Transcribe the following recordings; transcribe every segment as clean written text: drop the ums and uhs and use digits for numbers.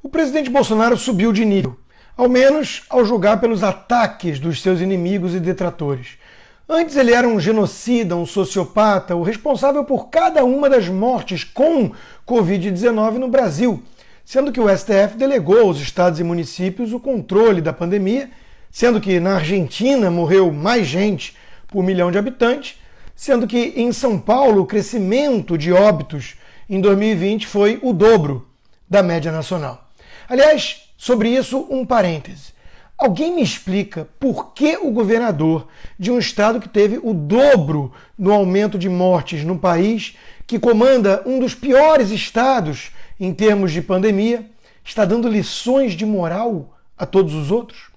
O presidente Bolsonaro subiu de nível, ao menos ao julgar pelos ataques dos seus inimigos e detratores. Antes ele era um genocida, um sociopata, o responsável por cada uma das mortes com Covid-19 no Brasil, sendo que o STF delegou aos estados e municípios o controle da pandemia, sendo que na Argentina morreu mais gente por milhão de habitantes, sendo que em São Paulo o crescimento de óbitos em 2020 foi o dobro da média nacional. Aliás, sobre isso, um parêntese. Alguém me explica por que o governador de um estado que teve o dobro no aumento de mortes no país, que comanda um dos piores estados em termos de pandemia, está dando lições de moral a todos os outros?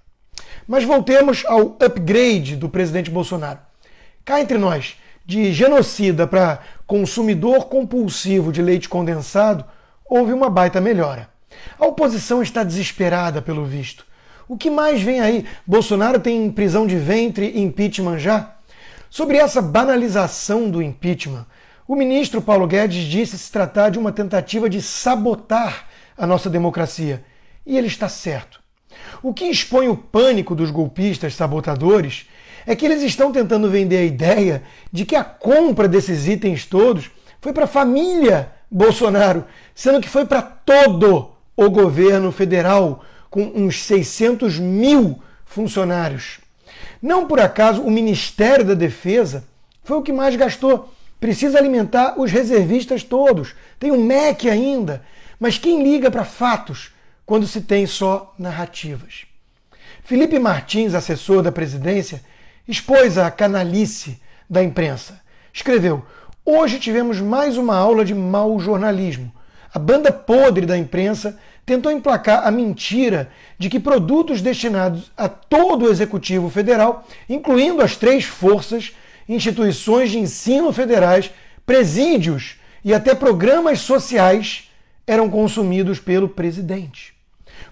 Mas voltemos ao upgrade do presidente Bolsonaro. Cá entre nós, de genocida para consumidor compulsivo de leite condensado, houve uma baita melhora. A oposição está desesperada pelo visto. O que mais vem aí? Bolsonaro tem prisão de ventre e impeachment já? Sobre essa banalização do impeachment, o ministro Paulo Guedes disse se tratar de uma tentativa de sabotar a nossa democracia. E ele está certo. O que expõe o pânico dos golpistas sabotadores é que eles estão tentando vender a ideia de que a compra desses itens todos foi para a família Bolsonaro, sendo que foi para todo o governo federal, com uns 600 mil funcionários. Não por acaso o Ministério da Defesa foi o que mais gastou. Precisa alimentar os reservistas todos. Tem o MEC ainda. Mas quem liga para fatos quando se tem só narrativas? Felipe Martins, assessor da presidência, expôs a canalice da imprensa. Escreveu: hoje tivemos mais uma aula de mau jornalismo. A banda podre da imprensa tentou emplacar a mentira de que produtos destinados a todo o Executivo Federal, incluindo as 3 forças, instituições de ensino federais, presídios e até programas sociais, eram consumidos pelo presidente.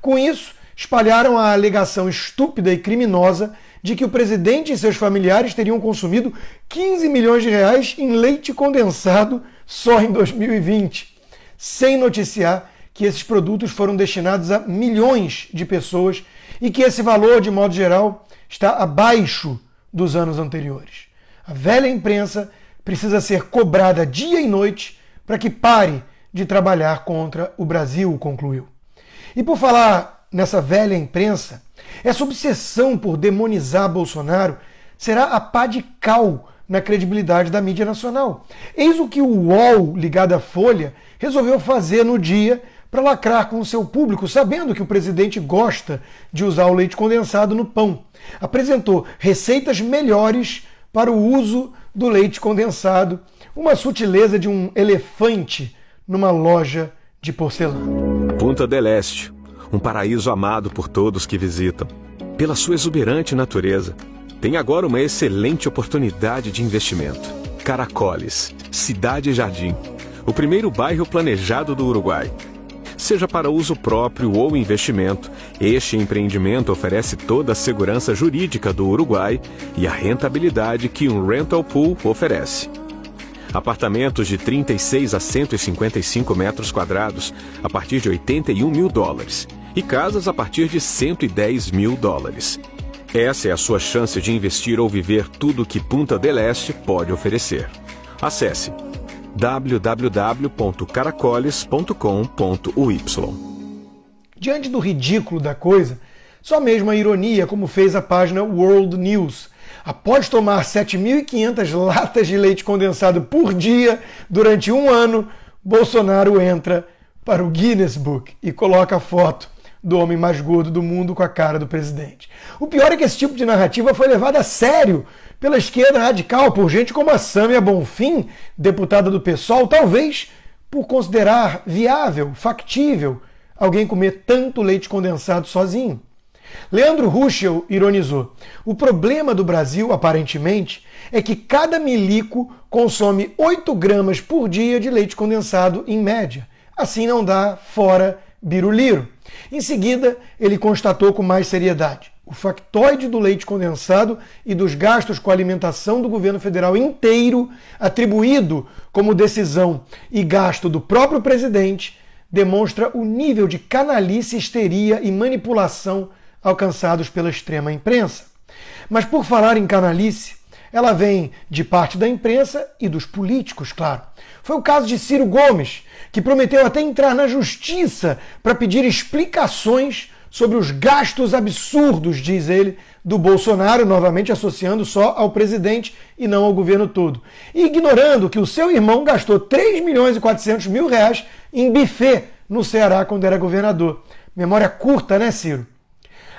Com isso, espalharam a alegação estúpida e criminosa de que o presidente e seus familiares teriam consumido 15 milhões de reais em leite condensado só em 2020, sem noticiar que esses produtos foram destinados a milhões de pessoas e que esse valor, de modo geral, está abaixo dos anos anteriores. A velha imprensa precisa ser cobrada dia e noite para que pare de trabalhar contra o Brasil, concluiu. E por falar nessa velha imprensa, essa obsessão por demonizar Bolsonaro será a pá de cal na credibilidade da mídia nacional. Eis o que o UOL, ligado à Folha, resolveu fazer no dia para lacrar com o seu público, sabendo que o presidente gosta de usar o leite condensado no pão. Apresentou receitas melhores para o uso do leite condensado, uma sutileza de um elefante numa loja de porcelana. Punta del Este, um paraíso amado por todos que visitam. Pela sua exuberante natureza, tem agora uma excelente oportunidade de investimento. Caracoles, Cidade e Jardim, o primeiro bairro planejado do Uruguai. Seja para uso próprio ou investimento, este empreendimento oferece toda a segurança jurídica do Uruguai e a rentabilidade que um rental pool oferece. Apartamentos de 36 a 155 metros quadrados a partir de $81 mil e casas a partir de $110 mil. Essa é a sua chance de investir ou viver tudo que Punta del Este pode oferecer. Acesse www.caracoles.com.uy. Diante do ridículo da coisa, só mesmo a ironia, como fez a página World News. Após tomar 7.500 latas de leite condensado por dia durante um ano, Bolsonaro entra para o Guinness Book e coloca a foto do homem mais gordo do mundo com a cara do presidente. O pior é que esse tipo de narrativa foi levada a sério pela esquerda radical, por gente como a Sâmia Bonfim, deputada do PSOL, talvez por considerar viável, factível, alguém comer tanto leite condensado sozinho. Leandro Ruschel ironizou: o problema do Brasil, aparentemente, é que cada milico consome 8 gramas por dia de leite condensado em média. Assim não dá, fora biruliro. Em seguida, ele constatou com mais seriedade: o factoide do leite condensado e dos gastos com a alimentação do governo federal inteiro, atribuído como decisão e gasto do próprio presidente, demonstra o nível de canalice, histeria e manipulação alcançados pela extrema imprensa. Mas por falar em canalice, ela vem de parte da imprensa e dos políticos, claro. Foi o caso de Ciro Gomes, que prometeu até entrar na justiça para pedir explicações sobre os gastos absurdos, diz ele, do Bolsonaro, novamente associando só ao presidente e não ao governo todo. E ignorando que o seu irmão gastou 3 milhões e 400 mil reais em buffet no Ceará quando era governador. Memória curta, né, Ciro?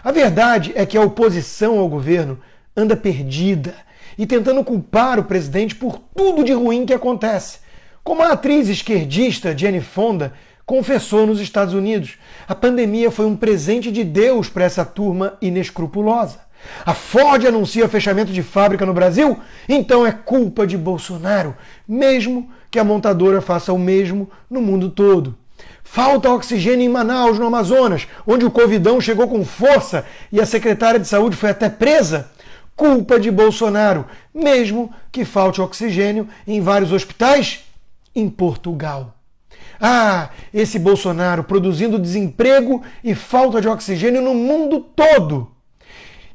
A verdade é que a oposição ao governo anda perdida e tentando culpar o presidente por tudo de ruim que acontece. Como a atriz esquerdista Jane Fonda confessou nos Estados Unidos, a pandemia foi um presente de Deus para essa turma inescrupulosa. A Ford anuncia fechamento de fábrica no Brasil, então é culpa de Bolsonaro, mesmo que a montadora faça o mesmo no mundo todo. Falta oxigênio em Manaus, no Amazonas, onde o Covidão chegou com força e a secretária de saúde foi até presa. Culpa de Bolsonaro, mesmo que falte oxigênio em vários hospitais em Portugal. Ah, esse Bolsonaro produzindo desemprego e falta de oxigênio no mundo todo.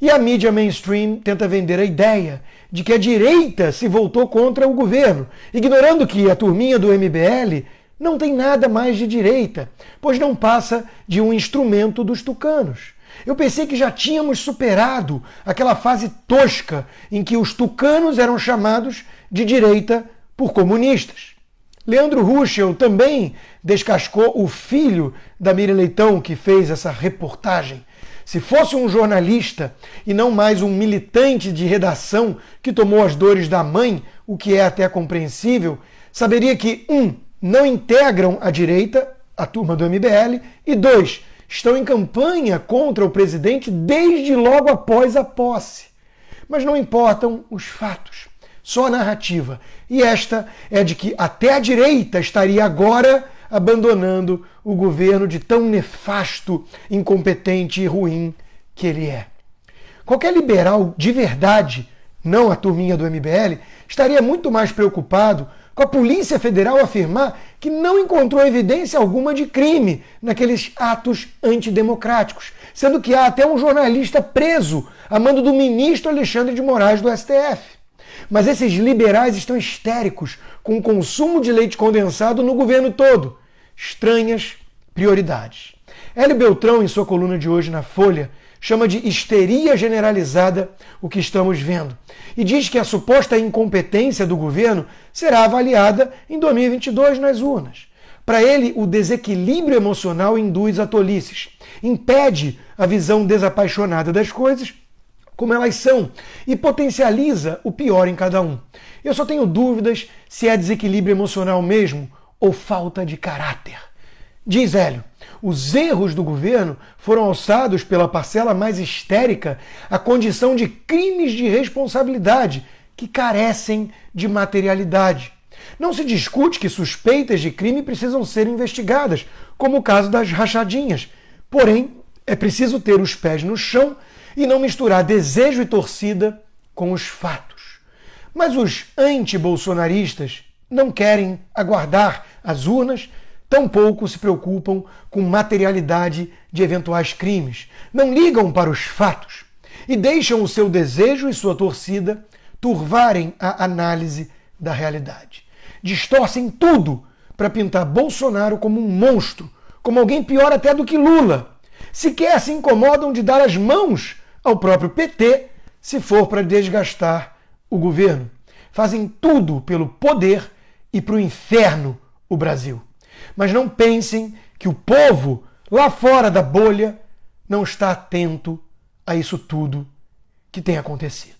E a mídia mainstream tenta vender a ideia de que a direita se voltou contra o governo, ignorando que a turminha do MBL não tem nada mais de direita, pois não passa de um instrumento dos tucanos. Eu pensei que já tínhamos superado aquela fase tosca em que os tucanos eram chamados de direita por comunistas. Leandro Ruschel também descascou o filho da Miriam Leitão, que fez essa reportagem. Se fosse um jornalista e não mais um militante de redação que tomou as dores da mãe, o que é até compreensível, saberia que, 1, não integram a direita, a turma do MBL, e 2, estão em campanha contra o presidente desde logo após a posse. Mas não importam os fatos, só a narrativa. E esta é de que até a direita estaria agora abandonando o governo de tão nefasto, incompetente e ruim que ele é. Qualquer liberal de verdade, não a turminha do MBL, estaria muito mais preocupado com a Polícia Federal afirmar que não encontrou evidência alguma de crime naqueles atos antidemocráticos, sendo que há até um jornalista preso a mando do ministro Alexandre de Moraes do STF. Mas esses liberais estão histéricos com o consumo de leite condensado no governo todo. Estranhas prioridades. Hélio Beltrão, em sua coluna de hoje na Folha, chama de histeria generalizada o que estamos vendo e diz que a suposta incompetência do governo será avaliada em 2022 nas urnas. Para ele, o desequilíbrio emocional induz a tolices, impede a visão desapaixonada das coisas como elas são e potencializa o pior em cada um. Eu só tenho dúvidas se é desequilíbrio emocional mesmo ou falta de caráter. Diz Hélio, os erros do governo foram alçados pela parcela mais histérica à condição de crimes de responsabilidade que carecem de materialidade. Não se discute que suspeitas de crime precisam ser investigadas, como o caso das rachadinhas. Porém, é preciso ter os pés no chão e não misturar desejo e torcida com os fatos. Mas os anti-bolsonaristas não querem aguardar as urnas, tampouco se preocupam com materialidade de eventuais crimes, não ligam para os fatos e deixam o seu desejo e sua torcida turvarem a análise da realidade. Distorcem tudo para pintar Bolsonaro como um monstro, como alguém pior até do que Lula. Sequer se incomodam de dar as mãos ao próprio PT se for para desgastar o governo. Fazem tudo pelo poder e para o inferno o Brasil. Mas não pensem que o povo lá fora da bolha não está atento a isso tudo que tem acontecido.